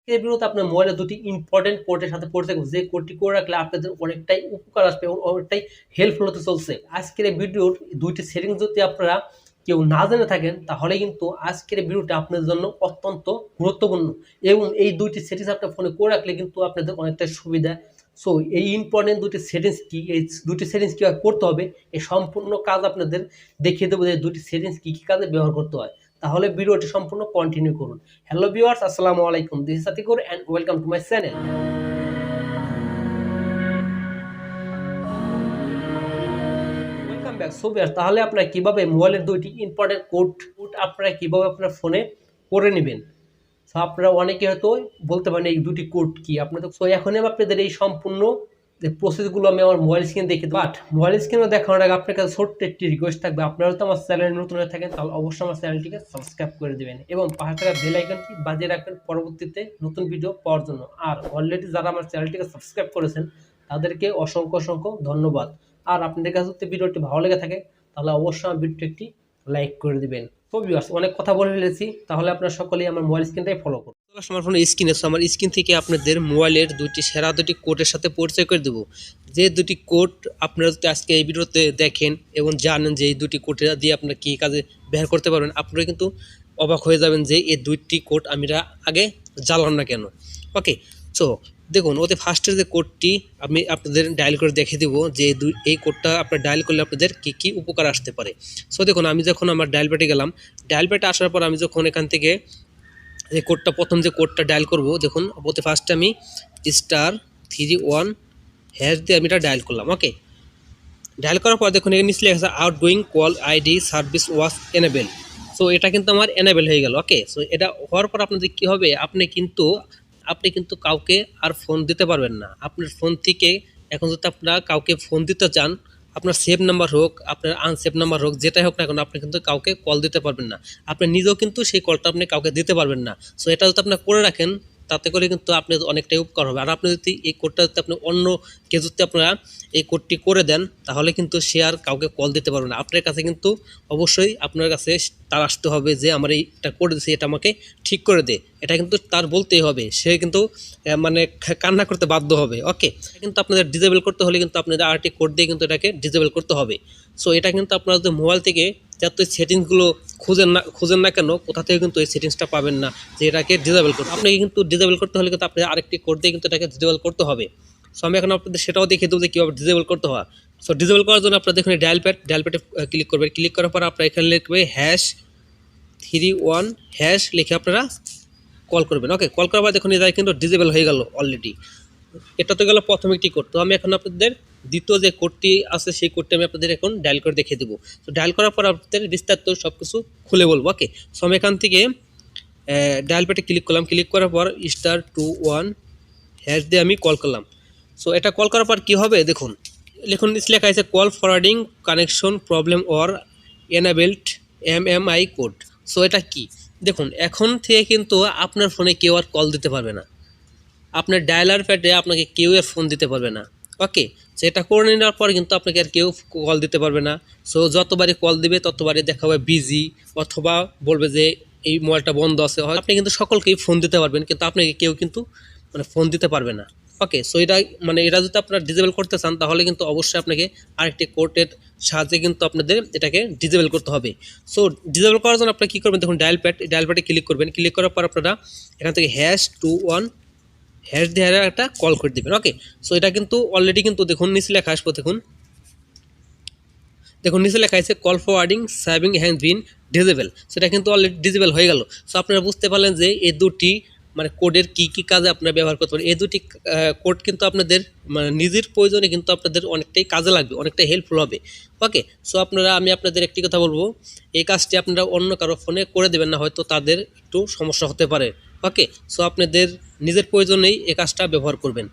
আজকের ভিডিওতে আপনার মোবাইলে দুটি ইম্পর্টেন্ট কোডের সাথে পরিচয় করব, যে কোডটি করে রাখলে আপনাদের অনেকটাই উপকার আসবে এবং অনেকটাই হেল্পফুল হতে চলছে। আজকের এই ভিডিওর দুইটি সেটিংস যদি আপনারা কেউ না জেনে থাকেন তাহলে কিন্তু আজকের ভিডিওটা আপনাদের জন্য অত্যন্ত গুরুত্বপূর্ণ এবং এই দুইটি সেটিংস আপনার ফোনে করে রাখলে কিন্তু আপনাদের অনেকটাই সুবিধা। সো এই ইম্পর্টেন্ট দুটি সেটিংস কি, এই দুটি সেটিংস কীভাবে করতে হবে, এই সম্পূর্ণ কাজ আপনাদের দেখিয়ে দেবো যে দুটি সেটিংস কী কী কাজে ব্যবহার করতে হয়। তাহলে ভিডিওটি সম্পূর্ণ কন্টিনিউ করুন। হ্যালো ভিউয়ার্স, আসসালামু আলাইকুম, this is Satikur and welcome to my channel. Welcome back. So viewers, তাহলে আপনারা কিভাবে মোবাইলের দুইটি ইম্পর্টেন্ট কোড আপনারা কিভাবে আপনার ফোনে করে নেবেন। সো আপনারা অনেকে হয়তো বলতে পারেন এই দুটি কোড কি আপনাদের। সো এখন আমি আপনাদের এই সম্পূর্ণ যে প্রসেসগুলো আমি আমার মোবাইল স্ক্রিনে দেখে, বাট মোবাইল স্ক্রিনে দেখানোর আগে আপনার কাছে ছোট্ট একটি রিকোয়েস্ট থাকবে, আপনারা তো আমার চ্যানেলে নতুন হয়ে থাকেন তাহলে অবশ্যই আমার চ্যানেলটিকে সাবস্ক্রাইব করে দেবেন এবং পাশে থাকা বেল আইকনটি বাজিয়ে রাখবেন পরবর্তীতে নতুন ভিডিও পাওয়ার জন্য। আর অলরেডি যারা আমার চ্যানেলটিকে সাবস্ক্রাইব করেছেন তাদেরকে অসংখ্য অসংখ্য ধন্যবাদ। আর আপনাদের কাছে যদি ভিডিওটি ভালো লেগে থাকে তাহলে অবশ্যই আমার ভিডিওটি একটি লাইক করে দিবেন। তো ভিউয়ার্স, অনেক কথা বলে ফেলেছি, তাহলে আপনারা সকলেই আমার মোবাইল স্ক্রিনটাই ফলো করুন। আমার ফোনের স্ক্রিনে আমার স্ক্রিন থেকে আপনাদের মোবাইলের সেরা দুটি কোডের সাথে পরিচয় করে দেবো। যে দুটি কোড আপনারা যদি আজকে এই ভিডিওতে দেখেন এবং জানেন যে এই দুটি কোড দিয়ে আপনারা কী কাজে ব্যবহার করতে পারবেন, আপনারা কিন্তু অবাক হয়ে যাবেন যে এই দুইটি কোড আমরা আগে জানলাম না কেন। ওকে, সো দেখুন, ওতে ফার্স্টের যে কোডটি আমি আপনাদের ডায়াল করে দেখে দেবো যে এই কোডটা আপনার ডায়াল করলে আপনাদের কী কী উপকার আসতে পারে। সো দেখুন, আমি যখন আমার ডায়াল প্যাডে গেলাম, ডায়াল প্যাডে আসার পর আমি যখন এখান থেকে যে কোডটা প্রথম যে কোডটা ডায়াল করব, দেখুন ওতে ফার্স্টে আমি *31# দিয়ে আমি এটা ডায়াল করলাম। ওকে, ডায়াল করার পর দেখুন এখানে নিচে লেখা আছে outgoing call ID service was enable. So এটা কিন্তু আমার এনেবেল হয়ে গেল। ওকে, সো এটা হওয়ার পর আপনাদের কী হবে, আপনি কিন্তু কাউকে আর ফোন দিতে পারবেন না। আপনার ফোন থেকে এখন যদি আপনারা কাউকে ফোন দিতে চান, আপনার সেভ নাম্বার হোক, আপনার আনসেভ নাম্বার হোক, যেটাই হোক না কেন, আপনি কিন্তু কাউকে কল দিতে পারবেন না। আপনি নিজেও কিন্তু সেই কলটা আপনি কাউকে দিতে পারবেন না। সো এটা যদি আপনারা করে রাখেন তাতে করে কিন্তু আপনি অনেকটাই উপকার হবে। আর আপনি যদি এই কোডটা যদি আপনি অন্য কেউ যদি আপনারা এই কোডটি করে দেন তাহলে কিন্তু সে আর কাউকে কল দিতে পারবে না। আপনার কাছে কিন্তু অবশ্যই আপনার কাছে তার আসতে হবে যে আমার এইটা করে দিয়েছি, এটা আমাকে ঠিক করে দে, এটা কিন্তু তার বলতেই হবে। সে কিন্তু মানে কান্না করতে বাধ্য হবে। ওকে, কিন্তু আপনাদের ডিজেবল করতে হলে কিন্তু আপনাদের আরটি কোড দিয়ে কিন্তু এটাকে ডিজেবল করতে হবে। সো এটা কিন্তু আপনারা যদি মোবাইল থেকে যত সেটিংসগুলো খুঁজেন না কেন, কোথা থেকে কিন্তু এই সেটিংসটা পাবেন না যে এটাকে ডিজেবল করতে। আপনাকে কিন্তু ডিজেবল করতে হলে কিন্তু আপনার আরেকটি কোড দিয়ে কিন্তু এটাকে ডিজেবল করতে হবে। সো আমি এখন আপনাদের সেটাও দেখিয়ে দেবো যে কীভাবে ডিজেবল করতে হয়। সো ডিজেবল করার জন্য আপনারা দেখুন ডায়াল প্যাডে ক্লিক করবেন। ক্লিক করার পর আপনারা এখানে লিখবে #31# লিখে আপনারা কল করবেন। ওকে, কল করার পর দেখুন এটা কিন্তু ডিজেবল হয়ে গেল অলরেডি। এটা তো গেল প্রথম একটি কোড। তো আমি এখন আপনাদের দ্বিতীয় যে কোডটি আছে সেই কোডটি আমি আপনাদের এখন ডায়াল করে দেখিয়ে দেবো। তো ডায়াল করার পর আপনাদের বিস্তারিত সব কিছু খুলে বলবো। ওকে, সো আমি এখান থেকে ডায়াল প্যাডে ক্লিক করলাম। ক্লিক করার পর *21# দিয়ে আমি কল করলাম। সো এটা কল করার পর কী হবে দেখুন, নিচে লেখা আছে call forwarding connection problem or enabled MMI code. So এটা কি দেখুন, এখন থেকে কিন্তু আপনার ফোনে কেউ আর কল দিতে পারবে না, আপনার ডায়ালার প্যাডে আপনাকে কেউ আর ফোন দিতে পারবে না। ওকে, সো এটা করে নেওয়ার পর কিন্তু আপনাকে আর কেউ কল দিতে পারবে না। সো যতবারই কল দিবে ততবারই দেখা হবে বিজি, অথবা বলবে যে এই মোবাইলটা বন্ধ আছে। হয় আপনি কিন্তু সকলকেই ফোন দিতে পারবেন, কিন্তু আপনাকে কেউ কিন্তু ফোন দিতে পারবে না। ওকে, সো এটা এটা যদি আপনারা ডিজেবল করতে চান তাহলে কিন্তু অবশ্যই আপনাকে আরেকটি কোডের সাহায্যে কিন্তু আপনাদের এটাকে ডিজেবল করতে হবে। সো ডিজেবল করার জন্য আপনারা কী করবেন, দেখুন ডায়াল প্যাডে ক্লিক করবেন। ক্লিক করার পর আপনারা এখান থেকে #21# দিয়ে একটা কল করে দেবেন। ওকে, সো এটা কিন্তু অলরেডি কিন্তু দেখুন নিচে লেখা আসবো, দেখুন নিচে লেখা আছে call forwarding serving has been disable. সেটা কিন্তু অলরেডি ডিজেবল হয়ে গেল। সো আপনারা বুঝতে পারলেন যে এই দুটি কোডের কী কী কাজে আপনারা ব্যবহার করতে পারেন। এই দুটি কোড কিন্তু আপনাদের নিজের প্রয়োজনে কিন্তু আপনাদের অনেকটাই কাজে লাগবে, অনেকটাই হেল্পফুল হবে। ওকে, সো আমি আপনাদের একটি কথা বলবো, এই কাজটি আপনারা অন্য কারো ফোনে করে দেবেন না, হয়তো তাদের একটু সমস্যা হতে পারে। ওকে, সো আপনাদের নিজের প্রয়োজনেই এই কাজটা ব্যবহার করবেন।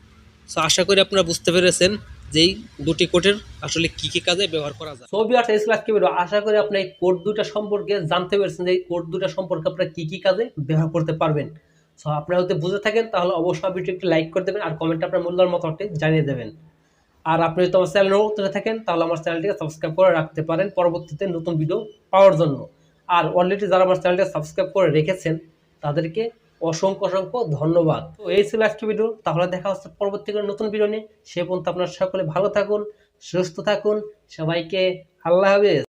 সো আশা করি আপনারা বুঝতে পেরেছেন যেই দুটি কোডের আসলে কি কি কাজে ব্যবহার করা যায়। সো ভিউয়ার্স, এই ছিল আজকের ভিডিও। আশা করি আপনি এই কোড দুটো সম্পর্কে জানতে পেরেছেন যে এই কোড দুটো সম্পর্কে আপনারা কি কি কাজে ব্যবহার করতে পারবেন। সো আপনারা যদি বুঝে থাকেন তাহলে অবশ্যই ভিডিওটি একটি লাইক করে দেবেন আর কমেন্টে আপনার মূল্যবান মতামতটি জানিয়ে দেবেন। আর আপনি যদি আমার চ্যানেলে নতুন থাকেন তাহলে আমার চ্যানেলটিকে সাবস্ক্রাইব করে রাখতে পারেন পরবর্তীতে নতুন ভিডিও পাওয়ার জন্য। আর অলরেডি যারা আমার চ্যানেলটি সাবস্ক্রাইব করে রেখেছেন তাদেরকে অসংখ্য অসংখ্য ধন্যবাদ। তো এই ছিল আজকে ভিডিও, তাহলে দেখা হচ্ছে পরবর্তী কোনো নতুন ভিডিও নিয়ে। সে পর্যন্ত আপনারা সকলে ভালো থাকুন, সুস্থ থাকুন, সবাইকে আল্লাহ হাফেজ।